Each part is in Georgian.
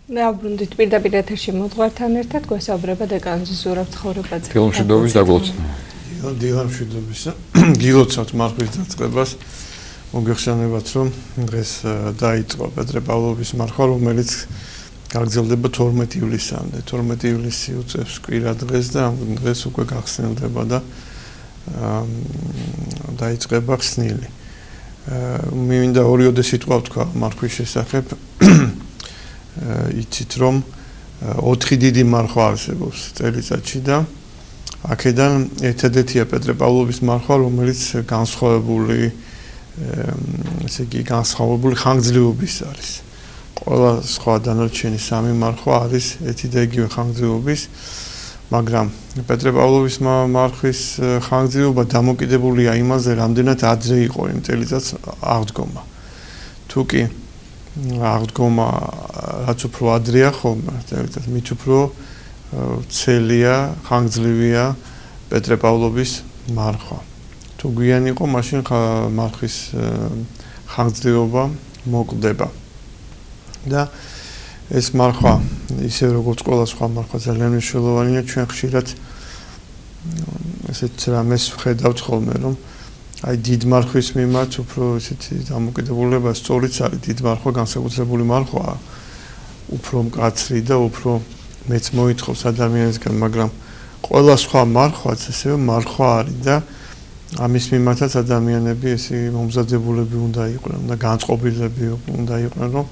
მეაბრუნდით პირდაპირ ეთერში მოძღვართან ერთად გვესაუბრება დეკანოზი ზურაბ ცხოვრებაძე. დილამშვიდობის დაგლოცნა. დილამშვიდობის. გილოცავთ მარხვის დაწყებას. მოგეხსენებათ, რომ დღეს დაიწყო პეტრე პავლოვის მარხვა, რომელიც გაგრძელდება 12 ივლისამდე. 12 ივლისი უწევს კვირა დღეს და ამ დღეს უკვე გახსნილდება და დაიწყება ხსნილი. მინდა ორიოდე სიტყვა ვთქვა მარხვის შესახებ. იცით რომ 4 დიდი მარხვა არსებობს წელიწადში და აქედან ერთადერთია პეტრე პავლოვის მარხვა, რომელიც განსხვავებული ესე იგი განსხვავებული ხანგრძლივობის არის. ყველა სხვა დანარჩენი სამი მარხვა არის ერთი და იგივე ხანგრძლივობის, მაგრამ პეტრე პავლოვის მარხვის ხანგრძლივობა დამოკიდებულია იმაზე, რამდენად ადრე იყო იმ წელიწადს აღდგომა. თუ კი აღდგომა რაც უფრო ადრეა ხოლმე, მით უფრო ცელია, ხანგრძლივია პეტრე პავლოვის მარხვა. თუ გვიან იყო, მაშინ მარხვის ხანგრძლივობა მოკლდება. და ეს მარხვა, ისე როგორც ყველა სხვა მარხვა ძალიან მნიშვნელოვანია, ჩვენ ხშირად ესეთ რამეს ვხედავთ ხოლმე, რომ აი დიდ მარხვის მიმართ უფრო ესეთი დამოკიდებულება სწორიც არის დიდ მარხვა განსაკუთრებული მარხვაა უფრო მკაცრი და უფრო მეც მოითხოვს ადამიანისგან, მაგრამ ყველა სხვა მარხვაც ესე მარხვა არის და ამის მიმართაც ადამიანები ესე მომზადებულები უნდა იყვნენ და განწყობილები უნდა იყვნენ, რომ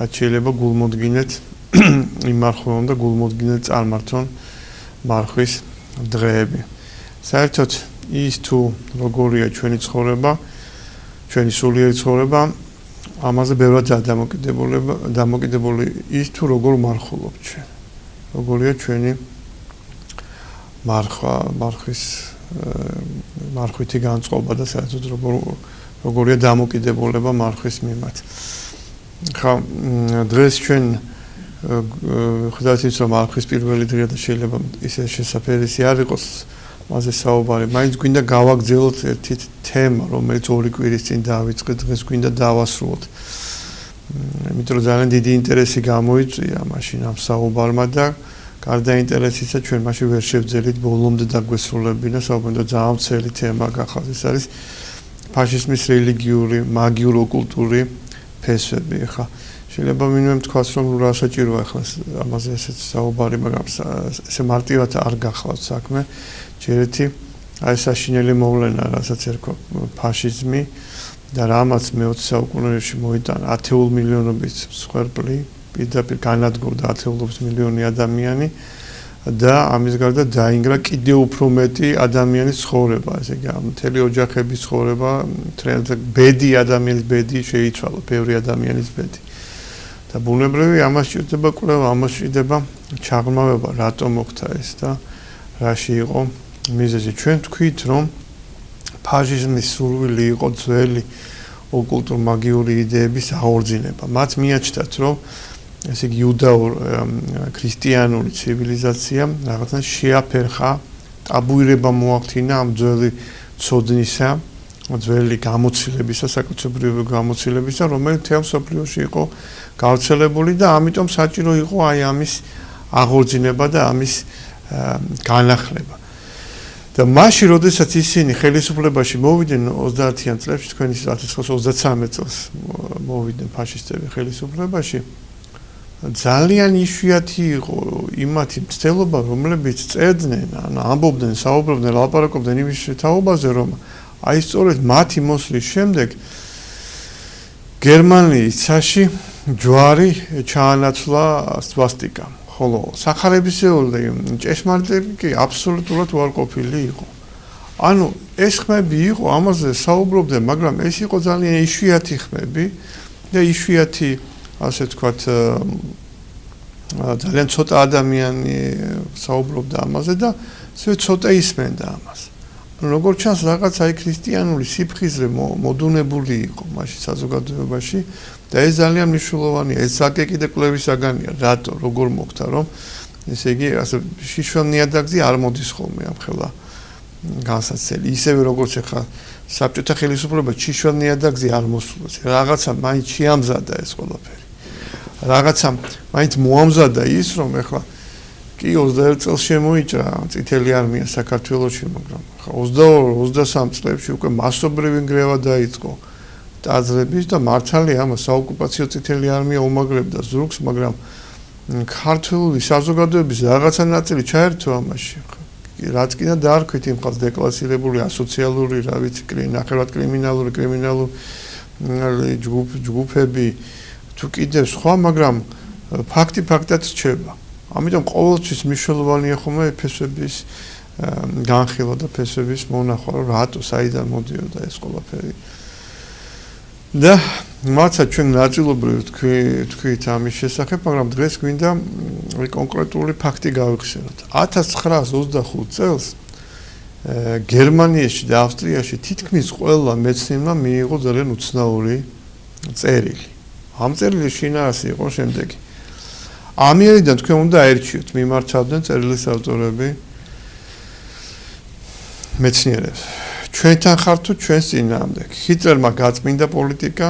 რაც შეიძლება გულმოდგინეთ იმ მარხვებთან და გულმოდგინეთ წარმართონ მარხვის დღეები. საერთოდ ის თუ როგორია ჩვენი ცხოვრება, ჩვენი სულიერი ცხოვრება, ამაზე ბევრადაა დამოკიდებული ის თუ როგორ მარხულობ ჩვენ. როგორია ჩვენი მარხვითი განწყობა და საერთოდ როგორია დამოკიდებულება მარხვის მიმართ. ხა დღეს ჩვენ ხედავთ ის რომ მარხვის პირველი დღეა და შეიძლება ისე შესაფერისი არ იყოს მასე საუბარი, მაინც გვინდა გავაგრძელოთ ერთი თემა, რომელიც 2 კვირის წინ დავიწყეთ, დღეს გვინდა დავასრულოთ. იმიტომ რომ ძალიან დიდი ინტერესი გამოიწვია მაშინ ამ საუბარმა და გარდა ინტერესისა ჩვენ მაშინ ვერ შევძელით ბოლომდე დაგვესრულებინა საუბარი, ძალიან ძველი თემა გახალთ. ეს არის ფაშიზმის რელიგიური, მაგიურ-ოკულტური ფესვები. ხა შეიძლება მინიმუმ თქვას რომ რა საჭიროა ახლა ამაზე ესეც საუბარი, მაგრამ ესე მარტივად არ გახავთ საქმე. ჯერეთი აი საშინელი მოვლენა, რასაც ერქვა ფაშიზმი და რამაც მე-20 საუკუნეში მოიტანა ათეულ მილიონობით მსხვერპლი, პირდაპირ განადგურდა ათეულობით მილიონი ადამიანი და ამის გარდა დაინგრა კიდევ უფრო მეტი ადამიანის ცხოვრება, ესე იგი მთელი ოჯახების ცხოვრება, ბედი ადამიანის ბედი შეიცვალა, ბევრი ადამიანის ბედი. და ბუნებრივი ამას სჭირდება კვლევა, ამას სჭირდება ჩაღრმავება, რატომ მოხდა ეს და რაში იყო მიზეზი. ჩვენ თქვით, რომ ფაშიზმის სურვილი იყო ძველი ოკულტურ-მაგიური იდეების აღორძინება. მათ მიაჩნდათ, რომ ესე იგი იუდაურ ქრისტიანული ცივილიზაცია რაღაცნაირად შეაფერხა, ტაბუირება მოახდინა ამ ძველი ცოდნისა, ძველი გამოცდილებისა, საკუთრებრივი გამოცდილებისა, რომელიც მთელ მსოფლიოში იყო გავრცელებული და ამიტომ საჭირო იყო აი ამის აღორძინება და ამის განახლება. და მაშინ, როდესაც ისინი ხელისუფლებაში მოვიდნენ 30-იან წლებში, თქვენი 1933 წელს მოვიდნენ ფაშისტები ხელისუფლებაში, ძალიან იშვიათი იყო იმათი მცდელობა, რომლებიც წერდნენ, ამბობდნენ, საუბრობდნენ, ლაპარაკობდნენ იმის თაობაზე, რომ აი სწორედ მათი მოსვლის შემდეგ გერმანიის ცაში ჯვარი ჩაანაცვლა სვასტიკამ. ხოლო სახარებისეული ჭეშმარიტები კი აბსოლუტურად უარყოფილი იყო. ანუ ეს ხმები იყო, ამაზე საუბრობდნენ, მაგრამ ეს იყო ძალიან იშვიათი ხმები და იშვიათი, ასე ვთქვათ, ძალიან ცოტა ადამიანი საუბრობდა ამაზე და ისე ცოტა ისმენდა ამას. როგორც ჩანს, რაღაც აი ქრისტიანული სიფხიზრე მოდუნებული იყო მაშინ საზოგადოებაში და ეს ძალიან მნიშვნელოვანია, ეს საკეკი და კვლევის საგანია, რატო, როგორ მოხდა, რომ ესე იგი ასე შიშველ ნიადაგზე არ მოდის ხოლმე ამ ხელა განსაცდელი. ისევე როგორც ახლა საბჭოთა ხელისუფლება შიშველ ნიადაგზე არ მოსულს, რაღაცა მაინც შეამზადა ეს ყველაფერი. რაღაცა მაინც მოამზადა ის, რომ ეხლა კი 21 წელს შემოიჭრა წითელი არმია საქართველოში, მაგრამ ხა 22-23 წლებში უკვე მასობრივი ნგრევა დაიწყო ტაძრების და მართალია ამ საოკუპაციო წითელი არმია უმაგრებდა ზურგს, მაგრამ ქართული საზოგადოების რაღაცა ნაწილი ჩაერთო ამაში. რაც კიდე დაარქვით იმ ხალხს დეკლასირებული ასოციალური, რა ვიცი, ნახევრად კრიმინალური ჯგუფები თუ კიდევ სხვა, მაგრამ ფაქტი ფაქტად რჩება. ამიტომ ყოველთვის მნიშვნელოვანია ხოლმე ფესვების განხილვა და ფესვების მონახვა, რატო საიდან მოდიოდა ეს ყველაფერი. და მაცა ჩვენ ნაწილობრივ თქვით ამის შესახებ, მაგრამ დღეს გვინდა კონკრეტული ფაქტი გავიხსენოთ. 1925 წელს გერმანიაში და ავსტრიაში თითქმის ყველა მეცნიერმა მიიღო ძალიან უცნაური წერილი. ამ წერილის შინაარსი იყო შემდეგი. ამიერიდან თქვენ უნდა აერჩიოთ, მიმართავდნენ წერილის ავტორები მეცნიერებს. ჩვენთან ხართ თუ ჩვენს წინააღმდეგ. ჰიტლერმა გაწმინდა პოლიტიკა,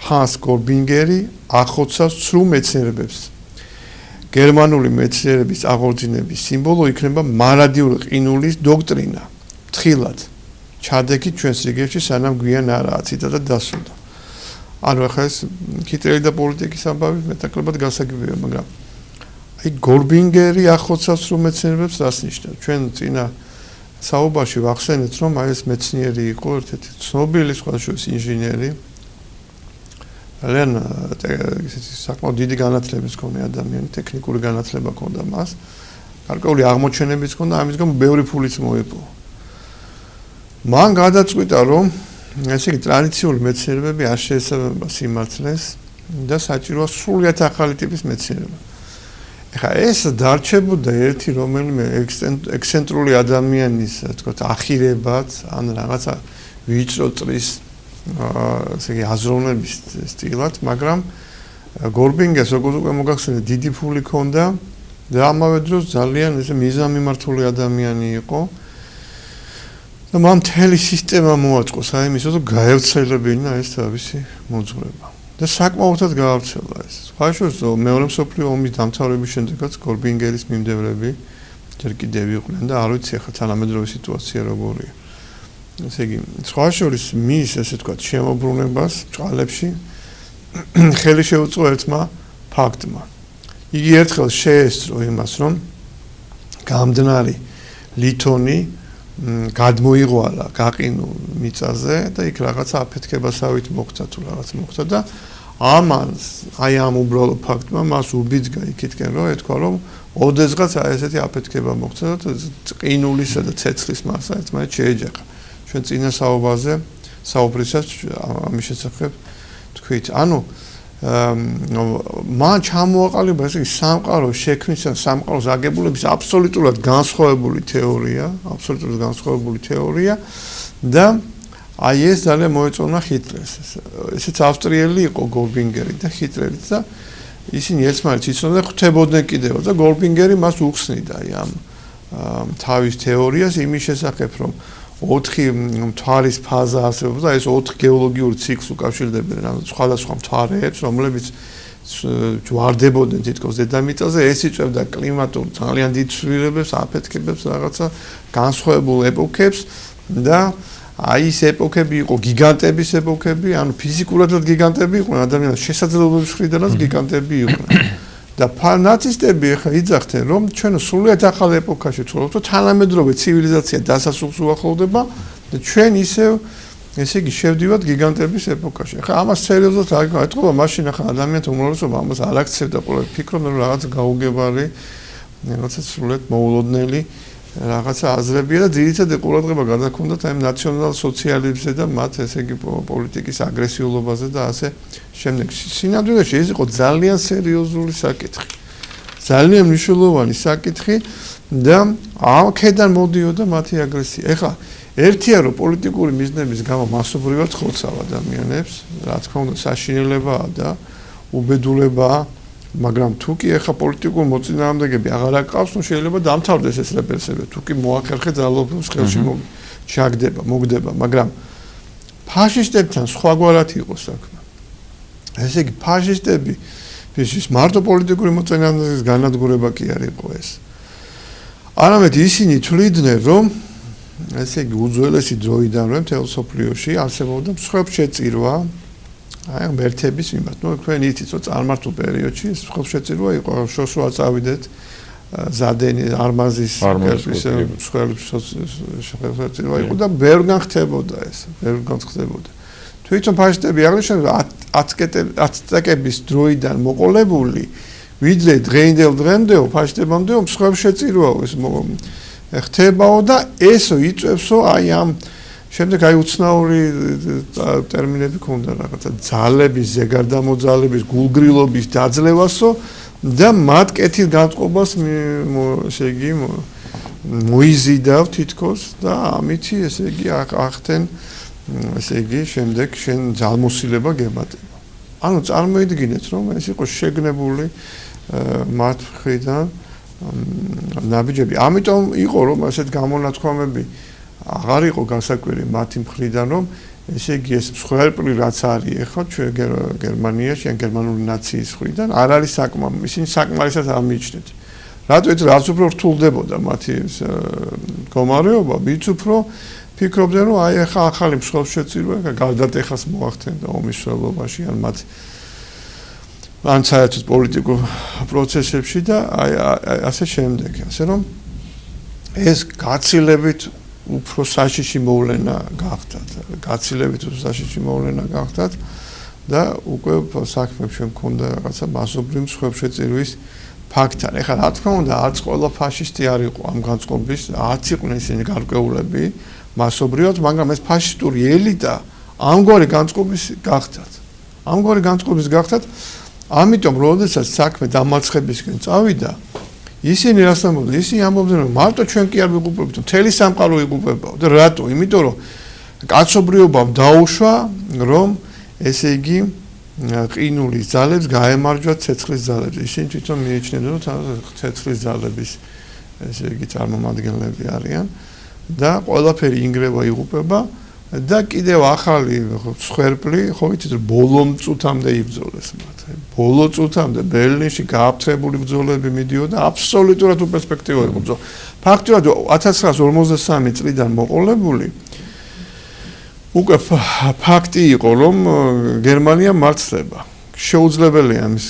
ჰანს გორბინგერი ახოცავს ცრუ მეცნიერებებს. გერმანული მეცნიერების აღორძინების სიმბოლო იქნება მარადიული ყინულის დოქტრინა. თხილად ჩადექით ჩვენს რიგებში, სანამ გვიან არაა ციტატა დასრულდა. ანუ ახლა ეს ჰიტლერი და პოლიტიკის ამბავი მეტაკლებად გასაგებია, მაგრამ აი გორბინგერი ახოცავს ცრუ მეცნიერებებს რას ნიშნავს? ჩვენ წინა საუბარში ვახსენეთ, რომ აი ეს მეცნიერი იყო ერთ-ერთი ცნობილი სხვადასხვა ინჟინერი. ძალიან საკმაოდ დიდი განათლების მქონე ადამიანი, ტექნიკური განათლება ჰქონდა მას. გარკვეული აღმოჩენებიც ჰქონდა, ამის გამო ბევრი ფულიც მოეპოვა. მან გადაწყვიტა, რომ ესე იგი ტრადიციული მეცნიერებები არ შეესაბამება სიმართლეს და საჭიროა სრულიად ახალი ტიპის მეცნიერება. ეხლა ეს დარჩებოდა ერთი რომელიმე ექსცენტრული ადამიანის, თქვათ, ახირებად, ან რაღაცა ვიწრო წრის ესე იგი აზროვნების სტილად, მაგრამ გორბინგერს როგორც უკვე მოგახსენეთ, დიდი ფული ჰქონდა და ამავე დროს ძალიან ესე მიზანმიმართული ადამიანი იყო. და მან მთელი სისტემა მოაწყო საიმისო, რომ გაევრცელებინა ეს თავისი მოძღვრება. და საკმაოდად გაავრცელა ეს. სხვა შორის მეორე მსოფლიო ომის დამთავრების შემდეგაც გორბინგერის მიმდევრები ჯერ კიდევ იყვნენ და არ ვიცი ახლა თანამედროვე სიტუაცია როგორია. ესე იგი, სხვა შორის მის ესე თქვა შემოbrunებას ჭალებში ხელი შეუწყო ერთმა ფაქტმა. იგი ერთხელ შეესწრო იმას, რომ გამდნარი ლითონი გადმოიღვალა გაყინულ მიწაზე და იქ რაღაცა აფეთქებასავით მოხდა თუ რაღაც მოხდა და აი ამ უბრალო ფაქტმა მას უბიძგა იქითკენ რომ ეთქვა რომ ოდესღაც აი ესეთი აფეთქება მოხდა და ყინულისა და ცეცხლის მასა ერთმანეთს შეეჯახა. ჩვენ წინა საუბარზე საუბრისას ამის შესახებ თქვით. ანუ მან ჩამოაყალიბა ესე იგი სამყაროს შექმნის ან სამყაროს აგებულების აბსოლუტურად განსხვავებული თეორია და აი ეს ძალიან მოეწონა ჰიტლერს. ესეც ავსტრიელი იყო გორბინგერი და ჰიტლერი და ისინი ერთმანეთს იცნობდნენ, ხვდებოდნენ კიდევ და გორბინგერი მას უხსნიდა აი ამ თავის თეორიას იმის შესახებ, რომ 4 მთვარის ფაზა არსებობს და ეს 4 გეოლოგიური ციკლს უკავშირდებიან, ანუ სხვადასხვა მთვარეებს, რომლებიც ჯვარდებოდნენ თითქოს დედამიწაზე, ეს იწვევდა კლიმატურ ძალიან დიდ ცვლილებებს, აფეთქებებს, რაღაცა განსხვავებულ ეპოქებს და აი ეს ეპოქები იყო გიგანტების ეპოქები, ანუ ფიზიკურადაც გიგანტები იყვნენ, ადამიანის შესაძლებლობის მხრიდანაც გიგანტები იყვნენ. და ნაცისტები ახლა იძახდნენ, რომ ჩვენ სრულიად ახალ ეპოქაში ვცხოვრობთ, თანამედროვე ცივილიზაცია დასასრულს უახლოვდება და ჩვენ ისევ ესე იგი შევდივართ გიგანტების ეპოქაში. ახლა ამას სერიოზულად არ ეთქობა, მაშინ ახლა ადამიანთა უმრავლესობა ამას არ აქცევდა, ყოველ ფიქრობდნენ, რომ რაღაც გაუგებარი, რაღაცა სრულიად მოულოდნელი რაღაცა აზრებია და ძირითადად ყურადღება გადაჰქონდათ აი ნაციონალ-სოციალიზმზე და მათ ესე იგი პოლიტიკის აგრესიულობაზე და ასე შემდეგ. სინამდვილეში ეს იყო ძალიან სერიოზული საკითხი. ძალიან მნიშვნელოვანი საკითხი და აქედან მოდიოდა მათი აგრესია. ეხლა ერთია რომ პოლიტიკური მიზნების გამო მასობრივად ხოცავ ადამიანებს, რა თქმა უნდა საშინელებაა და უბედულებაა, მაგრამ თუ კი ახლა პოლიტიკურ მოწინააღმდეგეები აღარ აკავს, ნუ შეიძლება დამთავრდეს ეს რეპრესიები, თუ კი მოახერხე ძალაუფლების ხელში მოგდება, მაგრამ ფაშისტებთან სხვაგვარად იყო საქმე. ესე იგი ფაშისტები ის მარტო პოლიტიკური მოწინააღმდეგის განადგურება კი არ იყო ეს. არამედ ისინი თვლიდნენ, რომ ესე იგი უძველესი დროიდან რომ მთელ სოფლიოში არსებობდა მსხვერპლშეწირვა, აი ღმერთების მიმართ. ნუ თქვენ იცით, რომ წარმართულ პერიოდში მსხვერპლშეწირვა იყო, შოშოა წავიდეთ ზადენი არმაზის მსხვერპლშეწირვა იყო და ბევრგან ხდებოდა ეს, ბევრგან ხდებოდა. თვითონ ფაშისტები აღნიშნავენ, რომ აცტეკების დროიდან მოყოლებული ვიდრე დღემდეო ფაშისტებამდე მსხვერპლშეწირვაო ეს ხდებაო და ესო იწევსო აი ამ შემდეგ აი უცნაური ტერმინები ქონდა რაღაცა ძალების, ზეგარდამოძალების, გულგრილობის დაძლევასო და მათ კეთილ განწყობას ესე იგი მოიზიდავ თითქოს და ამითი ესე იგი ახდენ ესე იგი შემდეგ შენ ძალმოსილება გემატება. ანუ წარმოიდგინეთ რომ ეს იყო შეგნებული მათ მხრიდან ნაბიჯები. ამიტომ იყო რომ ასეთ გამონათქვამები აღარ იყო გასაკვირი მათი მხრიდან რომ ესე იგი ეს მსხვერპლი რაც არის ახლა ჩვენ გერმანიაში ან გერმანული ნაციის მხრიდან არ არის საკმაო. ისინი საკმარისად არ მიიჩნეთ. რატოც რაც უფრო რთულდებოდა მათი მდგომარეობა, მით უფრო ფიქრობდნენ რომ აი ახლა ახალი მსხვერპლშეწირვა გარდატეხას მოახდენდა ომის მსვლელობაში ან მათ ან საერთოდ პოლიტიკურ პროცესებში და აი ასე შემდეგ. ასე რომ ეს გაცილებით უფრო საშიში მოვლენა გახდათ. გაცილებით უფრო საშიში მოვლენა გახდათ და უკვე საქმე ჩვენ მქონდა რაღაცა მასობრივ მსხვერპლშეწირვის ფაქტთან. ეხლა რა თქმა უნდა არც ყველა ფაშისტი არ იყო ამ განწყობის, არც იყვნენ ისინი გარკვეულები მასობრივად, მაგრამ ეს ფაშისტური ელიტა ამგვარი განწყობის გახდათ. ამგვარი განწყობის გახდათ. ამიტომ როდესაც საქმე დამარცხებისკენ წავიდა, ისინი რას ამბობდნენ? ისინი ამბობდნენ, რომ მარტო ჩვენ კი არ ვიღუპებთ, მთელი სამყარო იღუპებაო და რატო? იმიტომ რომ კაცობრიობამ დაუშვა, რომ ესე იგი ყინულის ძალებს გაემარჯვათ ცეცხლის ძალებს. ისინი თვითონ მიიჩნევდნენ, რომ ცეცხლის ძალების ესე იგი წარმომადგენლები არიან და ყველაფერი ინგრევა იღუპება და კიდევ ახალი მსხვერპლი, ხო იცით, ბოლო წუთამდე იბრძოლეს მათ. ბოლო წუთამდე ბერლინში გააფრთხებული ბრძოლები მიდიოდა, აბსოლუტურად უპერსპექტივა იყო ბრძოლა. ფაქტობრივად 1953 წლიდან მოყოლებული უკვე ფაქტი იყო, რომ გერმანია მარცხდება. შეუძლებელია ამის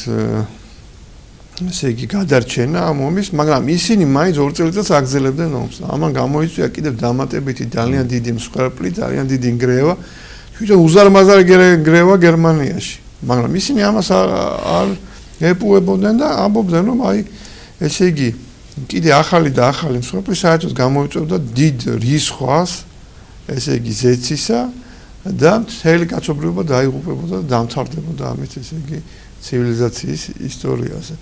ესე იგი გადარჩენა ამ ომის, მაგრამ ისინი მაინც 2 წელიწადს აგრძელებდნენ ომს. ამან გამოიწვია კიდევ დამატებითი ძალიან დიდი მსხვერპლი, ძალიან დიდი ნგრევა, თვითონ უზარმაზარი ნგრევა გერმანიაში. მაგრამ ისინი ამას არ ეპუებოდნენ და ამბობდნენ, რომ აი ესე იგი კიდე ახალი და ახალი მსხვერპლი საერთოდ გამოიწვევდა დიდ რისხვას, ესე იგი ზეცისა და მთელი კაცობრიობა დაიღუპებოდა და დამთავრდებოდა ამით ესე იგი ცივილიზაციის ისტორიაზე.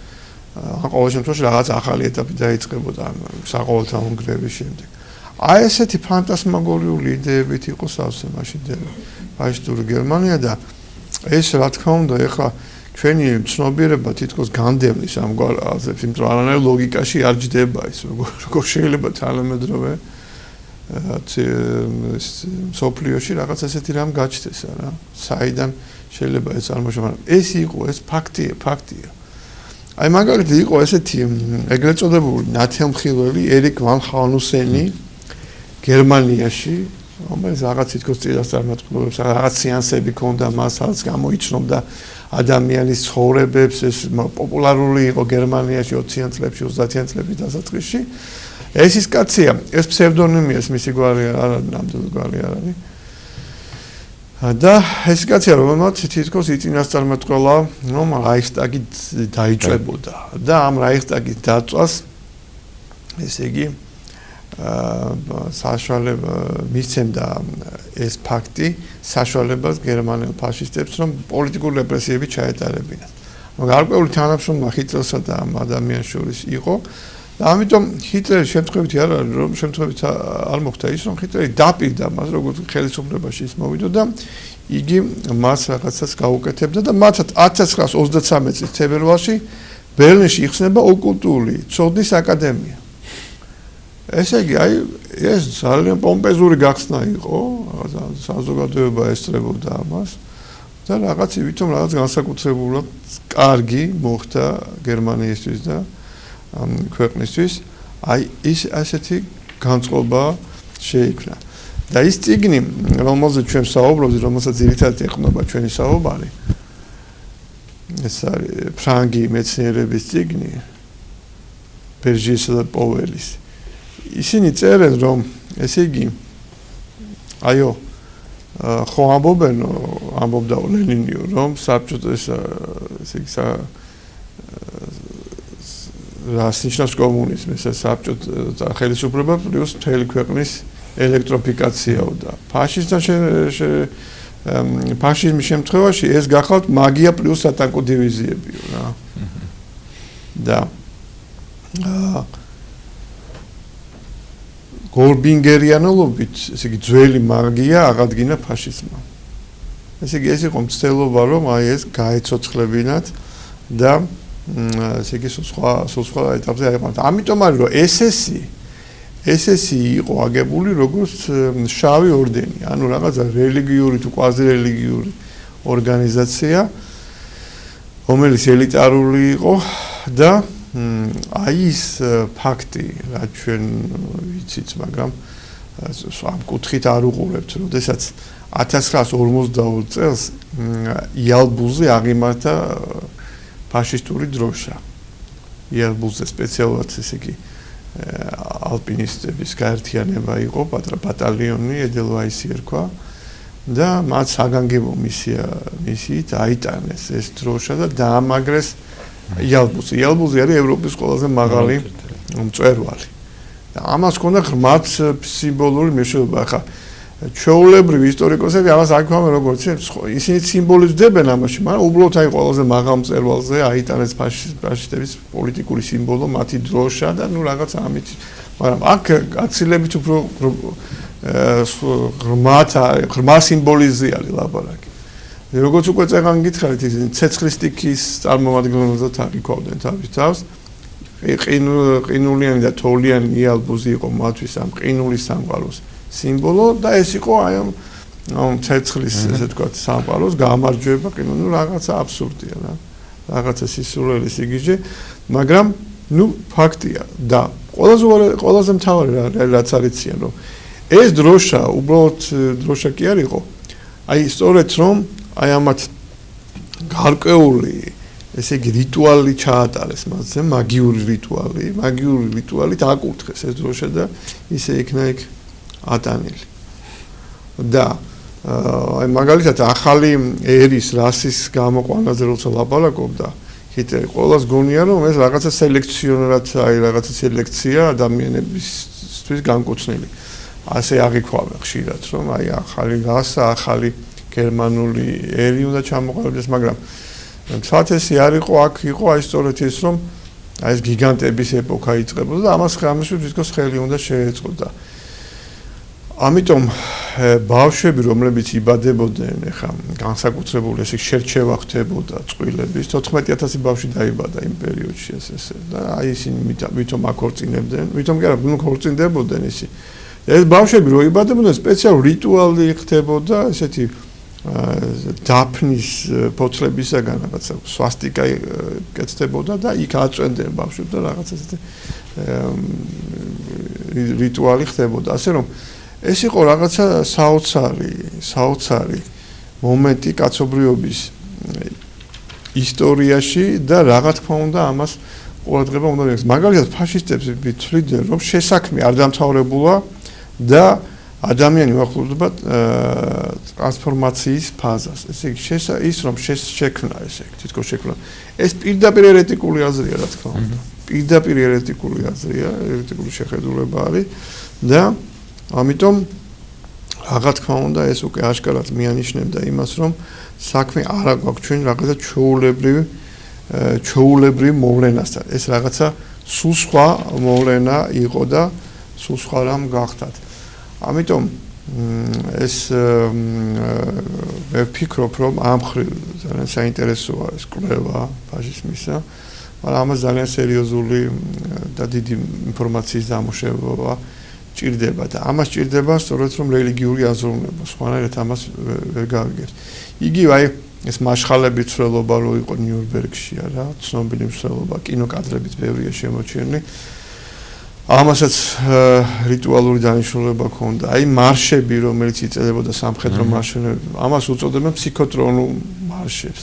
ყოველ შემთხვევაში რაღაც ახალი ეტაპი დაიწყებოდა საყოველთაო ნგრევის შემდეგ. აი ესეთი ფანტასმაგორიული იდეებით იყო სავსე მაშინ ფაშისტური გერმანია და ეს რა თქმა უნდა ეხლა ჩვენი ცნობიერება თითქოს განდევნის ამგვარ აზრებს, იმიტომ რომ არანაირ ლოგიკაში არ ჯდება ის როგორ შეიძლება თანამედროვე სოფლიოში რაღაც ესეთი რამ გაჩნდეს რა. საიდან შეიძლება ეს წარმოშვა, მაგრამ ეს იყო ეს ფაქტია. აი მაგალითად იყო ესეთი ეგრეთ წოდებული ნათელმხილველი ერიკ ვან ხაუნუსენი გერმანიაში, რომელიც რაღაც თითქოს წინასწარმეტყველებს, რაღაც სეანსები ჰქონდა მას, რაც გამოიცნობდა ადამიანის ცხოვრებებს, ეს პოპულარული იყო გერმანიაში 20-იან წლებში, 30-იან წლების დასაწყისში. ეს ის კაცია, ეს ფსევდონიმია, ეს მისი გვარი არ არის, ნამდვილი გვარი არ არის. და ეს კაცია, რომელმაც თითქოს იწინასწარმეტყველა, რომ რაიხსტაგი დაიჭრებოდა და ამ რაიხსტაგის დაწვას ესე იგი საშუალება მისცემდა ეს ფაქტი საშუალებას გერმანელ ფაშისტებს, რომ პოლიტიკური რეპრესიები ჩაეტარებინათ. გარკვეული თანამშრომლობა ჰიტლერსა და ამ ადამიანს შორის იყო და ამიტომ ჰიტლერი შემთხვევით არ არის, რომ შემთხვევით არ მოხდა ის, რომ ჰიტლერი დაპირდა მას, როგორც ხელისუფლებაში ის მოვიდა და იგი მას რაღაცას გაუკეთებდა და მათაც 1923 წლის თებერვალში ბერლინში იხსნება ოკულტური ცოდნის აკადემია. ესე იგი, აი ეს ძალიან პომპეზური გახსნა იყო, საზოგადოება ესწრებოდა ამას და რაღაც ვითომ რაღაც განსაკუთრებულად კარგი მოხდა გერმანიისთვის და ქვეყნისთვის. აი ის ასეთი განწყობა შეიქმნა. და ის წიგნი, რომელზეც ჩვენ საუბრობთ, რომელსაც ძირითადად ეყრდნობა ჩვენი საუბარი, ეს არის ფრანგი მეცნიერების წიგნი, ბერჟიესა და პოველის. ისინი წერენ, რომ ესე იგი აიო ხო ამბობდა ლენინიო, რომ საბჭოთა ესე იგი რას ნიშნავს კომუნიზმი, ეს საბჭოთა ხელისუფლება პლუს მთელი ქვეყნის ელექტროფიკაციაო და ფაშიზმის შემთხვევაში ეს გახავთ მაგია პლუს სატანკო დივიზიებიო რა. და გორბინგერიანულობით, ესე იგი ძველი მაგია აღადგინა ფაშიზმმა. ესე იგი ეს იყო მცდელობა, რომ აი ეს გაეცოცხლებინათ და ესე იგი სხვა ეტაპზე აიყვანათ. ამიტომ არის რომ SS-ი იყო აგებული როგორც შავი ორდენი, ანუ რაღაცა რელიგიური თუ კვაზირელიგიური ორგანიზაცია, რომელიც ელიტარული იყო და აი ის ფაქტი, რაც ჩვენ ვიცით, მაგრამ ამ კუთხით არ უყურებთ, როდესაც 1942 წელს იალბუზე აღიმართა ფაშისტური დროშა. იალბუზე სპეციალურად ესე იგი ალპინისტების გაერთიანება იყო, პატრა ბატალიონი, ედელვაისი ერქვა და მათ საგანგებო მისიით აიტანეს ეს დროშა და დაამაგრეს იალბუზე. იალბუზე არის ევროპის ყველაზე მაღალი მწვერვალი. და ამას ჰქონდა ღრმად სიმბოლური მნიშვნელობა. ახლა ჩვეულებრივი ისტორიკოსები ამას აქვამენ როგორც ისინი სიმბოლიზდებენ ამაში, მაგრამ უბრალოდ აი ყველაზე მაღალ მწვერვალზე აიტანეს ფაშისტების პოლიტიკური სიმბოლო, მათი დროშა და ნუ რაღაც ამით, მაგრამ აქ გაცილებით უფრო ღრმა სიმბოლიზმი არის ლაბორაკი. როგორც უკვე წეგან გითხარით, ისინი ცეცხლის სტიქის წარმომადგენლად აღიქვავდნენ თავის თავს. ყინულიანი და თოვლიანი იალბუზი იყო მათთვის ამ ყინულის სამყაროს სიმბოლო და ეს იყო აი ამ ცეცხლის ესე ვთქვათ სამყაროს გამარჯვება ყინული, ნუ რაღაცა აბსურდია რა. რაღაცა სისულელი სიგიჟე, მაგრამ ნუ ფაქტია და ყველაზე მთავარი რაც არიციან, რომ ეს დროშა უბრალოდ დროშა კი არ იყო. აი სწორედ რომ აი ამათ გარკვეული ესე იგი რიტუალი ჩაატარეს მასზე, მაგიური რიტუალით აკურთხეს ეს დროშა და ისე იქნა იქ ატანილი. და აი მაგალითად ახალი ერის რასის გამოყვანაზე როცა ლაპარაკობდა ჰიტლერი, ყველას გონია რომ ეს რაღაცა სელექციონერად, აი რაღაცა სელექცია ადამიანებისთვის განკუთვნილი. ასე აღიქვამენ ხშირად, რომ აი ახალი რასა, ახალი გერმანული ერი უნდა ჩამოყალიბდეს, მაგრამ თათესი არ იყო, აქ იყო აი სწორედ ის, რომ აი ეს გიგანტების ეპოქა იწყებოდა და ამისთვის თვითონ ხელი უნდა შეეწყოდა. ამიტომ ბავშვები, რომლებიც იბადებოდნენ, ეხა განსაკუთრებული ესე შერჩევა ხდებოდა წყვილების, 14000 ბავშვი დაიბადა იმ პერიოდში ესე და აი ისინი ვითომ აქორწინებდნენ, ვითომ კი არა, ნუ ქორწინდებოდნენ ისინი. ეს ბავშვები რო იბადებოდნენ, სპეციალური რიტუალი ხდებოდა, ესეთი დაფნის ფოთლებისაგან რაღაცა სვასტიკა კეთდებოდა და იქ აწვენდნენ ბავშვებს და რაღაც ესეთი რიტუალი ხდებოდა. ასე რომ ეს იყო რაღაცა საოცარი მომენტი კაცობრიობის ისტორიაში და რა თქმა უნდა ამას ყურადღება უნდა მიეღოს. მაგალითად ფაშისტებს თვლიდნენ, რომ შესაქმე არ დამთავრებულა და ადამიანი უახლოვდება ტრანსფორმაციის ფაზას. ესე იგი ის რომ შექმნა ესე იგი თითქოს შექმნა. ეს პირდაპირ ერეტიკული აზრია, რა თქმა უნდა. პირდაპირ ერეტიკული აზრია, ერეტიკული შეხედულება არის და ამიტომ რა თქმა უნდა ეს უკვე აშკარად მიანიშნებდა იმას, რომ საქმე არ აქვს ჩვენ რაღაცა ჩვეულებრივი მოვლენასთან. ეს რაღაცა სულ სხვა მოვლენა იყო და სულ სხვა რამ გახდათ. ამიტომ ეს მე ვფიქრობ, რომ ამ ხრივ ძალიან საინტერესოა ეს კვლევა ფაშიზმისა, მაგრამ ამას ძალიან სერიოზული და დიდი ინფორმაციის დამუშავება ჭირდება და ამას ჭირდება სწორედ რომ რელიგიური აზროვნება, სხვანაირად ამას ვერ გავიგებთ. იგივე აი ეს მაშხალების ცვლილობა რო იყო ნიურნბერგში არა, ცნობილი ცვლილობა, კინოკადრებით ბევრია შემოჩენილი. ამასაც რიტუალური დანიშნულება ჰქონდა. აი მარშები, რომელიც იწერებოდა სამხედრო მარშები, ამას უწოდებენ ფსიქოტრონულ მარშებს.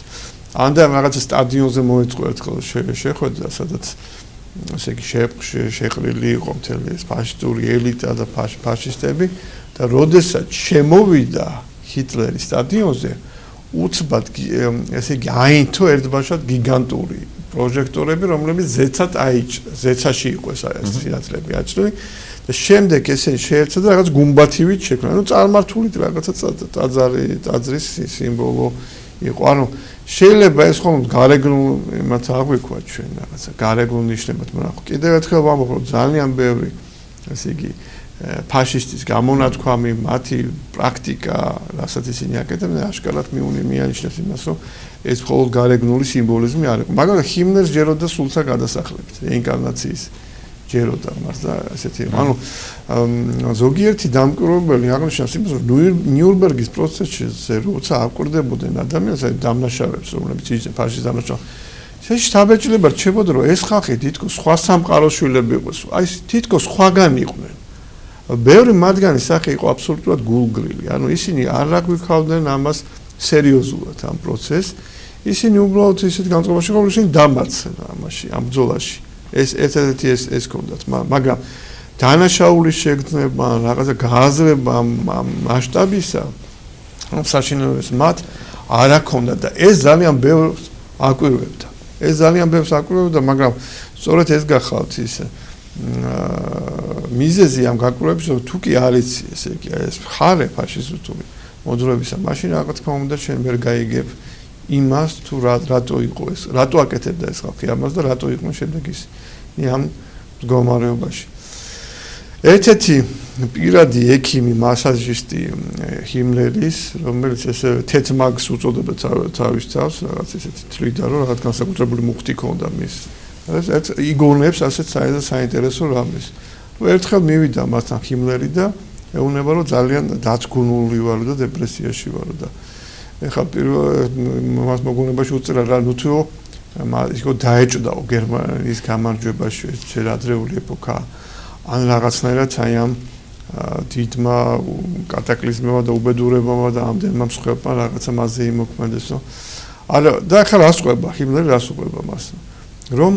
ან და რაღაცა სტადიონზე მოეწყო ერთხელ შეხვედრა, სადაც ესე იგი შეყრილი იყო მთელი ეს ფაშისტური ელიტა და ფაშისტები და როდესაც შემოვიდა ჰიტლერი სტადიონზე, უცბად ესე იგი აინთო ერთბაშად გიგანტური პროჟექტორები, რომლებიც ზეცაში იყო ეს სინათლები აჭრილი და შემდეგ ესე შეერცა და რაღაც გუმბათივით შექმნა. ანუ წარმართული რაღაცა ტაძრის სიმბოლო იყო. ანუ შეიძლება ეს ხომ გარეგნულ იმათ აღვიქვათ ჩვენ რაღაცა გარეგნულ ნიშნებად, მაგრამ კიდევ ერთხელ ვამბობ, რომ ძალიან ბევრი ესე იგი ფაშისტის გამონათქვამი, მათი პრაქტიკა, რასაც ისინი აკეთებდნენ, აშკარად მიანიშნებს იმას, რომ ეს მხოლოდ გარეგნული სიმბოლიზმი არ იყო. მაგრამ ჰიმნერს ჯეროდა სულთა გადასახლებით, რეინკარნაციის ჯეროდა მართლა ესეთი. ანუ ზოგიერთი დამკვირვებელი აღნიშნავს იმას, რომ ნიურნბერგის პროცესზე როცა აკვირდებოდნენ ადამიანს, აი დამნაშავეებს, რომლებიც იჯდნენ ფაშისტ დამნაშავეებს, ეს შთაბეჭდილება რჩებოდა, რომ ეს ხალხი თითქოს სხვა სამყაროს შვილები იყოს, აი თითქოს სხვაგან იყვნენ. ბევრი მათგანი სახე იყო აბსოლუტურად გულგრილი. ანუ ისინი არ აგვიქავდნენ ამას სერიოზულად ამ პროცესს. ისინი უბრალოდ ისეთ განწყობაში ყოფილან, ისინი დამარცხდნენ ამაში, ამ ბრძოლაში. ეს ერთ-ერთი ეს კონდათ, მაგრამ დანაშაულის შეგრძნება, რაღაცა გააზრება მასშტაბისა, რომ საშინელებებს მათ არ აქონდა და ეს ძალიან ბევრს აკვირვებდა. ეს ძალიან ბევრს აკვირვებდა, მაგრამ სწორედ ეს გახალთ ის მიზეზი ამ გაკვირვების, რომ თუ კი არ იცი, ესე იგი, ეს მხარე ფაშისტური მოძრაობისა, მაშინ რა თქმა უნდა შენ ვერ გაიგებ იმას, თუ რატო იყო ეს, რატო აკეთებდა ეს ხალხი ამას და რატო იყვნენ შემდეგ ისინი ამ მდგომარეობაში. ერთ-ერთი პირადი ექიმი, მასაჟისტი ჰიმლერის, რომელიც ესე თეთმაგს უწოდებდა თავის თავს, რაღაც ესეთი თვლიდა, რომ რაღაც განსაკუთრებული მუხტი ჰქონდა მის. ეს იგონებს ასეთ საინტერესო რამეს. ერთხელ მივიდა მასთან ჰიმლერი და ეუბნება, რომ ძალიან დაცგუნული ვარ და დეპრესიაში ვარ და ეხლა მას მოგონებაში უწევდა რა ნუ თუ ისო დაეჭდაო გერმანიის გამარჯვებაში ეს შერადრეული ეპოქა ან რაღაცნაირად აი ამ დიდმა კატაკლიზმებმა და უბედურებებმა და ამდენმა მსხვერპლმა რაღაცა მასზე იმოქმედესო. არა და ახლა რას ყვება ჰიმლერი რას უყვება მას რომ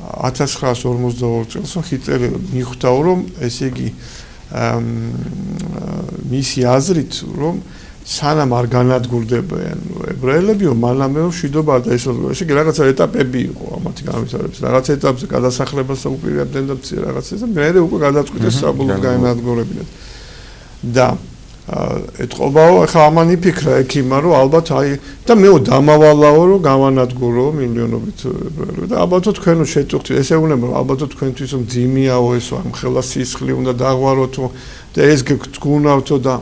1942 წელს ჰიტლერი მიხვდა რომ ესე იგი მისი აზრით რომ სანამ არ განადგურდებიან ებრაელებიო მანამდე მშვიდობა და ესე იგი რაღაცა ეტაპები იყო ამათი განვითარების რაღაც ეტაპზე გადასახლებას უპირებდნენ და რაღაცას და მე უკვე გადაწყვიტეს საბოლოოდ განადგურებინათ და ეთყობაო ახლა ამან იფიქრა ექიმა რომ ალბათ აი და მეო დამავალაო რომ გავანადგურო მილიონობით ებრაელები და ალბათო თქვენო შეწუხდით ესე უნება რომ ალბათო თქვენთვის მძიმეაო ესო ამ ხელა სისხლი უნდა დაღვაროთო და ეს გგუნავთო და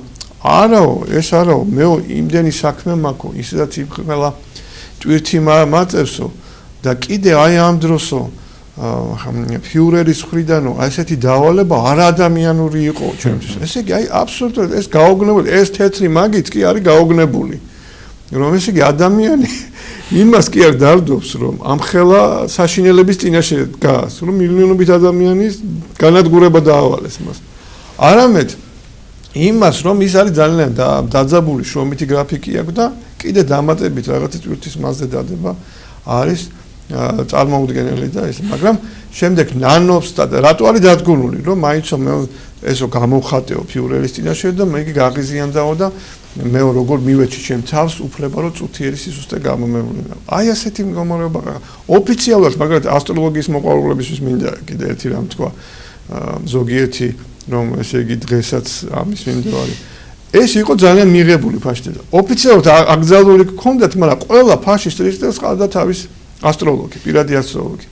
არაო ეს არაო მეო იმდენი საქმე მაქვს ისედაც იმხელა ტვირთი მაწევსო და კიდე აი ამ დროსო ფიურერის მხრიდანო ესეთი დავალება არაადამიანური იყო ჩემთვის ესე იგი აი აბსოლუტურად ეს გაოგნებული ეს თეთრი მაგით კი არის გაოგნებული რომ ესე იგი ადამიანი იმას კი არ დარდობს რომ ამ ხელა საშინელების წინაშე დგას რომ მილიონობით ადამიანის განადგურება დაავალეს მას არამედ იმას რომ ის არის ძალიან დაძაბული შრომითი გრაფიკი აქვს და კიდე დამატებით რაღაცა ტვირთის მასზე დადება არის წარმოუდგენელი და ეს მაგრამ შემდეგ ნანობს და რატო არის დადგუნული რომ მაინც მე ესო გამოვხატეო ფიურერის წინაშე და მე გაღიზიანდაო და მე როგორ მივეჩი ჩემ თავს უფლება რომ წუთიერი სისუსტე გამომევლინო აი ასეთი მდგომარეობა ოფიციალურად მაგრამ ასტროლოგიის მოყვარულებისთვის მინდა კიდე ერთი რამ თქვა ზოგიერთი რომ ესე იგი დღესაც ამის მიმდევარი ეს იყო ძალიან მიღებული ფაშისტები ოფიციალურად აკრძალული ჰქონდათ მაგრამ ყველა ფაშისტ რეგისტრს ყავდა თავის ასტროლოგი, პირადი ასტროლოგი.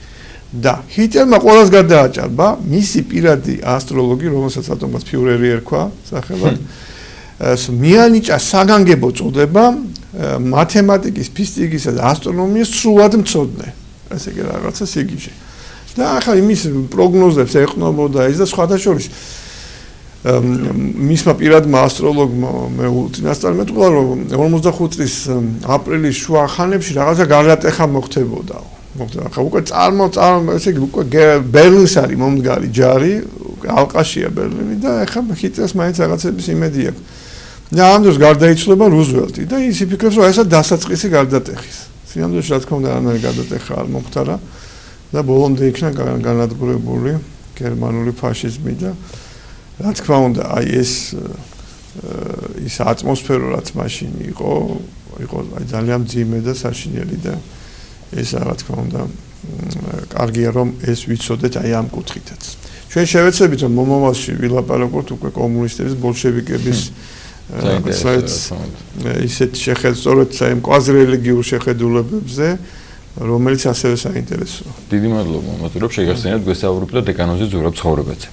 და ჰიტლერმა ყველას გადააჭარბა მისი პირადი ასტროლოგი, რომელსაც ატომას ფიურერი ერქვა, სახელად. მიანიჭა საგანგებო წოდება მათემატიკის, ფიზიკისა და ასტრონომიის სრულად მცოდნე. ესე იგი რაღაცა სიგიჟე. და ახლა იმის პროგნოზებს ეყნობოდა ეს და სხვათა შორის მისმა პირადმა ასტროლოგმა მე წინასწარმეტყველა რომ 45 წლის აპრილის შუა ხანებში რაღაცა გარდატეხა მოხდებოდა. ხა უკვე ესე იგი უკვე ბერლინს არის მომდგარი ჯარი, ალყაშია ბერლინი და ეხლა ჰიტლერს მაინც რაღაცების იმედი აქვს. და ამ დროს გარდაიცვლება რუზველტი და ის იფიქრებს რომ ესა დასაწყისი გარდატეხის. სინამდვილეში რა თქმა უნდა არანაირი გარდატეხა არ მომხდარა და ბოლომდე იქნა განადგურებული გერმანული ფაშიზმი და რა თქმა უნდა აი ის ატმოსფერო რაც მაშინ იყო აი ძალიან მძიმე და საშინელი და ეს რა თქმა უნდა კარგია რომ ეს ვიცოდეთ აი ამ კუთხითაც. ჩვენ შევეცდებით რომ მომავალში ვილაპარაკოთ უკვე კომუნისტების ბოლშევიკების ისეთ სწორედ იმ კვაზირელიგიურ შეხედულებებზე რომელიც ასევე საინტერესოა. დიდი მადლობა, მოწურებ შეგახსენებთ გვესაუბრებთ დეკანოზის ზურაბ ცხოვრებაზე.